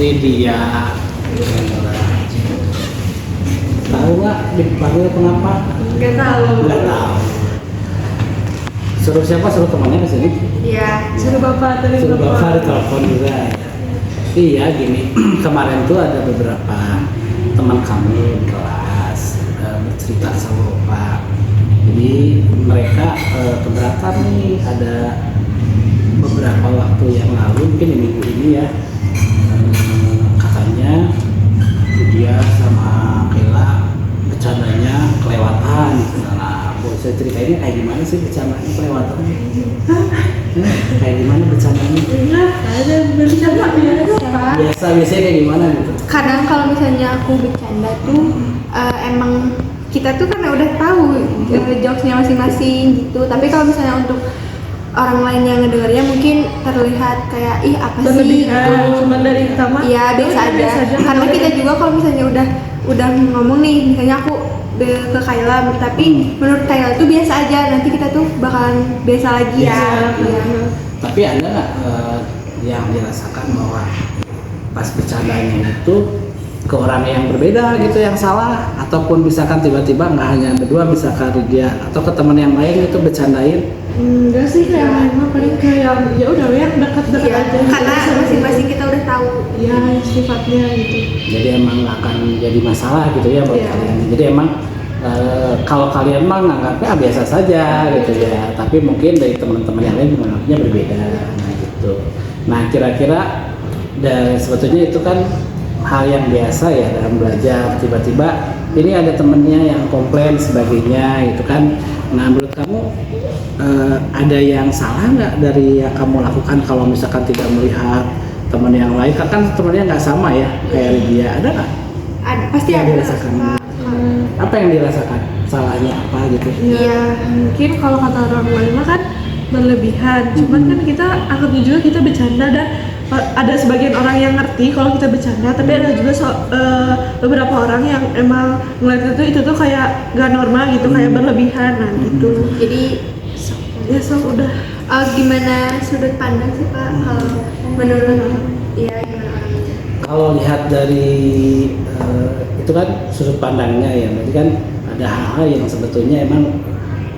Lydia. Tahu nggak dipanggil kenapa? Nggak tahu. Nggak tahu. Suruh siapa? Suruh temannya ke sini? Iya, suruh bapak tadi. Suruh bapak telepon juga. Iya gini, kemarin tuh ada beberapa teman kami di kelas bercerita sama bapak. Jadi mereka keberatan nih, ada beberapa waktu yang lalu, mungkin di minggu ini ya, katanya dia sama Kela bercandanya kelewatan. Nah, boleh saya ceritain kayak gimana sih bercandanya kelewatan? Kayak gimana bercandanya? Ada bercanda Biasa biasanya kayak gimana gitu? Kadang kalau misalnya aku bercanda tuh emang kita tuh kan udah tahu jokesnya masing-masing gitu. Tapi kalau misalnya untuk orang lain yang ngedengarnya mungkin terlihat kayak ih apa sih gitu. Cuma dari pertama Iya biasa aja. Karena kita juga kalau misalnya udah ngomong nih, misalnya aku ke Kayla, tapi menurut Kayla tuh biasa aja. Nanti kita tuh bakalan biasa lagi ya. Iya. Tapi ada nggak yang dirasakan bahwa pas bercandanya itu ke orang yang berbeda gitu yang salah, ataupun misalkan tiba-tiba nggak hanya berdua, misalkan dia atau ke teman yang lain itu bercandain? enggak sih, kayak memang paling kayak ya udah yang dekat-dekat Iya, aja. karena masing-masing kita udah tahu. Ya sifatnya gitu. Jadi emang nggak akan jadi masalah gitu ya buat Iya. kalian. Jadi emang kalau kalian mah nganggapnya biasa saja gitu ya, tapi mungkin dari teman-teman yang lain menganggapnya berbeda. Nah gitu. Nah kira-kira dan sebetulnya itu kan hal yang biasa ya dalam belajar. Tiba-tiba ini ada temennya yang komplain sebagainya gitu kan. Nah menurut kamu ada yang salah nggak dari yang kamu lakukan kalau misalkan tidak melihat teman yang lain? Kan temannya nggak sama ya kayak dia, ada nggak? Ada, pasti Yang ada. dirasakan. Apa yang dirasakan? Salahnya apa gitu? Ya, mungkin kalau kata orang lain mah kan berlebihan. Cuman kan kita anggapnya juga kita bercanda, dan ada sebagian orang yang ngerti kalau kita bercanda, tapi ada juga beberapa orang yang emang ngeliat itu tuh kayak gak normal gitu, kayak berlebihan nah gitu. Jadi Ya udah. gimana sudut pandang sih Pak kalau menurut ya gimana orangnya? Kalau lihat dari itu kan sudut pandangnya ya, berarti kan ada hal-hal yang sebetulnya emang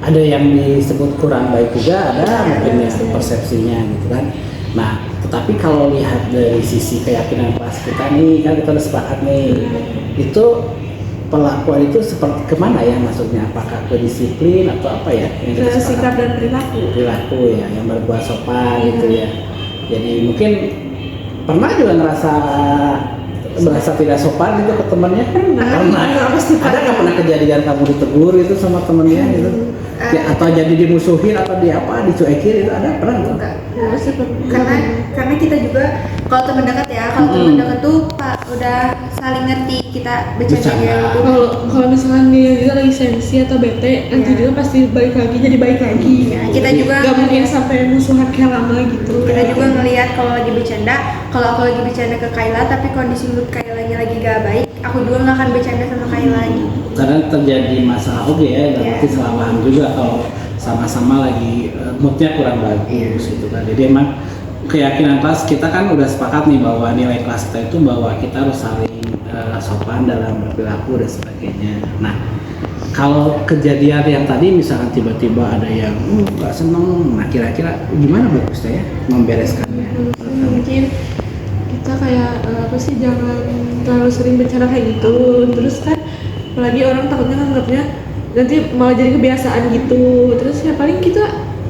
ada yang disebut kurang baik juga, ada mungkin ya persepsinya gitu kan. Nah, tetapi kalau lihat dari sisi keyakinan kelas kita nih, kan kita udah sepakat nih, itu perlakuan itu seperti kemana ya maksudnya? Apakah ke disiplin atau apa ya? Yang kita Ke sepakat? sikap dan perilaku Ya, yang berbuat sopan gitu ya. Jadi mungkin pernah juga merasa tidak sopan gitu ke temannya? Pernah. Ada nggak pernah kejadian kamu ditegur itu sama temennya gitu? Ya, atau jadi dimusuhin atau dicuekin itu ada pernah nggak? Enggak. Karena kita juga kalau teman dekat ya, kalau teman dekat tuh Pak udah saling ngerti kita bercandanya gitu. Kalau misalkan dia juga lagi sensi atau bete, nanti juga pasti balik lagi jadi baik lagi. Ya, kita juga gak mungkin sampai musuhan kayak lama gitu. Kita juga ngelihat kalau lagi bercanda, kalau aku lagi bercanda ke Kayla tapi kondisi mood Kaylanya lagi gak baik, aku juga nggak akan bercanda sama Kayla lagi. Karena terjadi masalah ya, berarti salah paham juga kalau sama-sama lagi moodnya kurang bagus gitu kan. Jadi emang keyakinan kelas kita kan udah sepakat nih bahwa nilai kelas kita itu bahwa kita harus saling sopan dalam berperilaku dan sebagainya. Nah, kalau kejadian yang tadi misalkan tiba-tiba ada yang nggak seneng, nah kira-kira gimana bagusnya ya membereskannya? Mungkin kita kayak apa sih, jangan terlalu sering bercanda kayak gitu. Terus kan apalagi orang takutnya nganggapnya nanti malah jadi kebiasaan gitu. Terus ya paling kita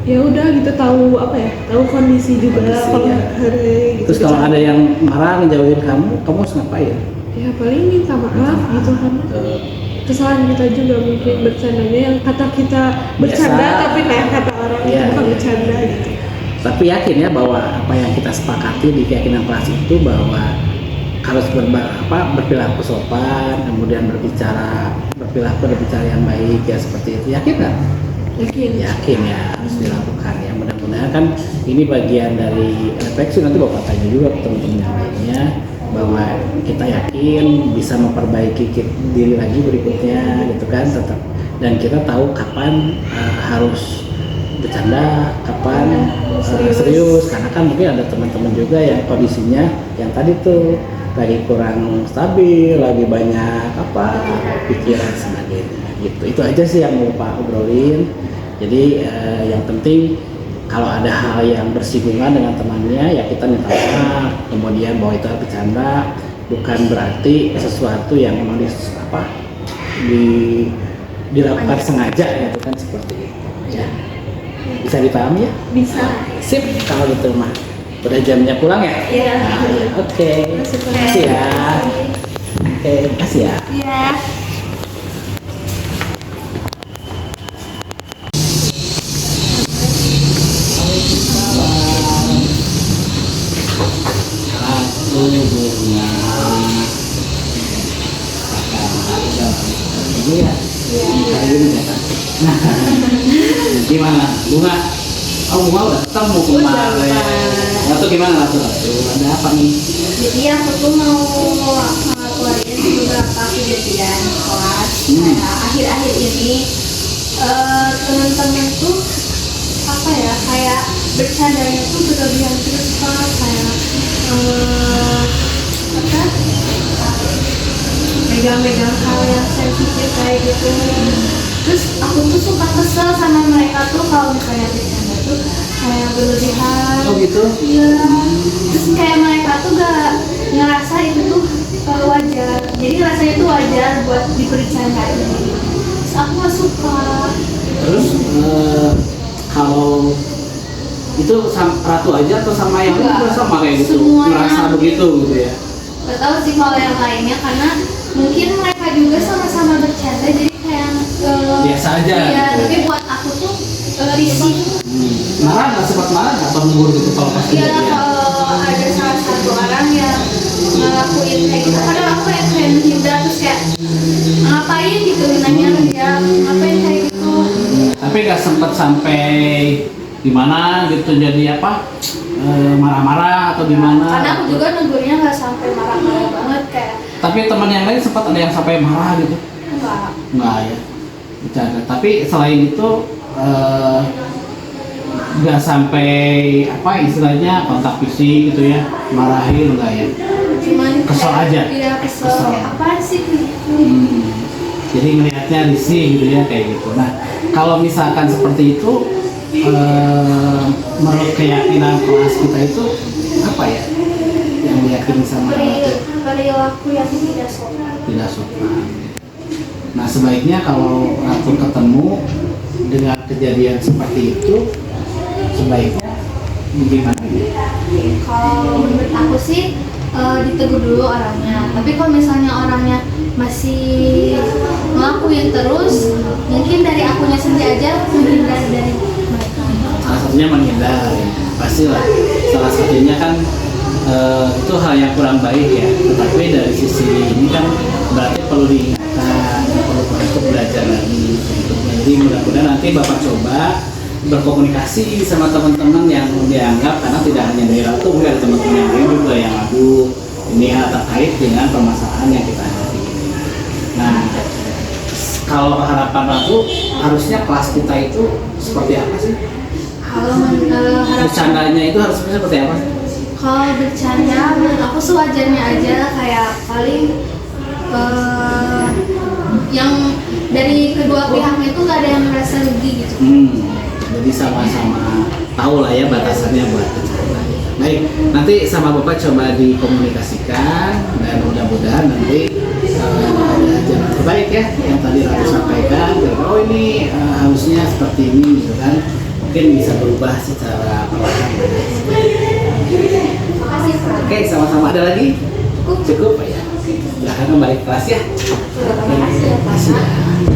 ya udah gitu, tahu apa ya, tahu kondisi juga kalau hari gitu. Terus kalau ada yang marah ngejauhin kamu harus ngapain? Ya paling minta maaf gitu kan. Kesalahan kita juga mungkin bercandanya yang kata kita bercanda Biasa. tapi kayak kata orang itu bukan bercanda gitu. Tapi yakin ya bahwa apa yang kita sepakati di keyakinan kelas itu bahwa harus berperilaku sopan, kemudian berbicara yang baik ya, seperti itu. Yakin nggak? Yakin ya, harus dilakukan ya. Mudah-mudahan kan ini bagian dari refleksi, nanti Bapak tanya juga ke teman-teman yang lainnya bahwa kita yakin bisa memperbaiki diri lagi berikutnya gitu kan, tetap, dan kita tahu kapan harus bercanda, kapan serius, karena kan mungkin ada teman-teman juga yang kondisinya yang tadi tuh lagi kurang stabil, lagi banyak apa pikiran sebagainya gitu. Itu aja sih yang mau Pak obrolin. Jadi yang penting kalau ada hal yang bersinggungan dengan temannya ya kita minta maaf, kemudian bahwa itu bercanda, bukan berarti sesuatu yang memang dilakukan sengaja gitu kan, seperti itu ya. Bisa dipahami ya? Bisa. Sip, kalau gitu mah udah jamnya pulang ya? Iya. Nah, oke. Makasih ya. Oke, makasih ya. Iya. Satu bunga. Ini ya? Kayak gini ya kan? Gimana? Bunga? Oh, bunga udah ketemu kemarin. Atau gimana tuh? Ada apa nih? Jadi aku tuh mau keluarin beberapa kejadian di kelas. Kayak akhir-akhir ini teman-teman tuh apa ya, kayak bercandanya tuh berlebihan terus Kak. Kayak apa, megang-megang hal yang sensitif kayak gitu. Terus aku tuh suka kesel sama mereka tuh kalau misalnya bercanda tuh kayak berlebihan. Oh gitu? Iya. Terus kayak mereka tuh gak ngerasa itu tuh wajar. Jadi rasanya tuh wajar buat dibercandain. Terus aku gak suka. Terus kalau itu Ratu aja atau sama yang lain juga sama kayak gitu? Semuanya. Merasa begitu gitu ya? Gak tau sih kalau yang lainnya, karena mungkin mereka juga sama-sama bercanda jadi kayak Biasa aja iya, gitu. tapi buat aku tuh risih. Marah nggak, sempat marah nggak, atau nunggu gitu kalau pas Iya, kejadian? kalau ada salah satu orang yang ngelakuin kayak gitu, kadang aku kayak menghindar, terus kayak ngapain gitu, nanya ke dia ngapain kayak gitu. Tapi nggak sempat sampai gimana gitu, jadi apa, marah-marah atau gimana? Karena aku juga negurnya nggak sampai marah-marah banget kayak Tapi teman yang lain sempat ada yang sampai marah gitu? enggak. Nggak ya, bercanda. Tapi selain itu nggak sampai apa istilahnya kontak fisik gitu ya, marahin enggak ya? Cuman Kesel kayak, aja? iya kesel, Kesel. kayak apaan sih gitu. Jadi ngelihatnya risih gitu ya, kayak gitu. Nah, kalau misalkan seperti itu, menurut keyakinan kelas kita itu apa ya yang diyakini sama Perilaku yang tidak sopan. tidak sopan? Nah, sebaiknya kalau Ratu ketemu dengan kejadian seperti itu, sebaiknya gimana? Kalau menurut aku sih ditegur dulu orangnya. Tapi kalau misalnya orangnya masih ngelakuin terus, mungkin dari akunya sendiri aja menghindar dari mereka. Salah satunya menghindar, ya. Pastilah. Salah satunya kan itu hal yang kurang baik ya. Tetapi dari sisi ini kan berarti perlu diingatkan, perlu untuk belajar lagi. Jadi mudah-mudahan nanti Bapak coba berkomunikasi sama teman-teman yang dianggap, karena tidak hanya dari Ratu, mungkin ada teman-teman yang lain juga yang aduh ini terkait dengan permasalahan yang kita hadapi ini. Nah, kalau harapan Ratu, harusnya kelas kita itu seperti apa sih? Kalau harapan Bercandanya itu harus seperti apa sih? kalau bercanda menurut aku sewajarnya aja, kayak paling yang dari kedua pihaknya itu gak ada yang merasa rugi gitu. Jadi sama-sama tahu lah ya batasannya buat bercanda. Baik, nanti sama Bapak coba dikomunikasikan dan mudah-mudahan nanti ada jalan terbaik ya yang tadi Ratu sampaikan. Oh ini harusnya seperti ini gitu kan, mungkin bisa berubah secara perlahan. Makasih Pak. Oke, sama-sama. Ada lagi? Cukup ya. Silahkan kembali ke kelas ya. Terima kasih ya Pak. Terima kasih ya.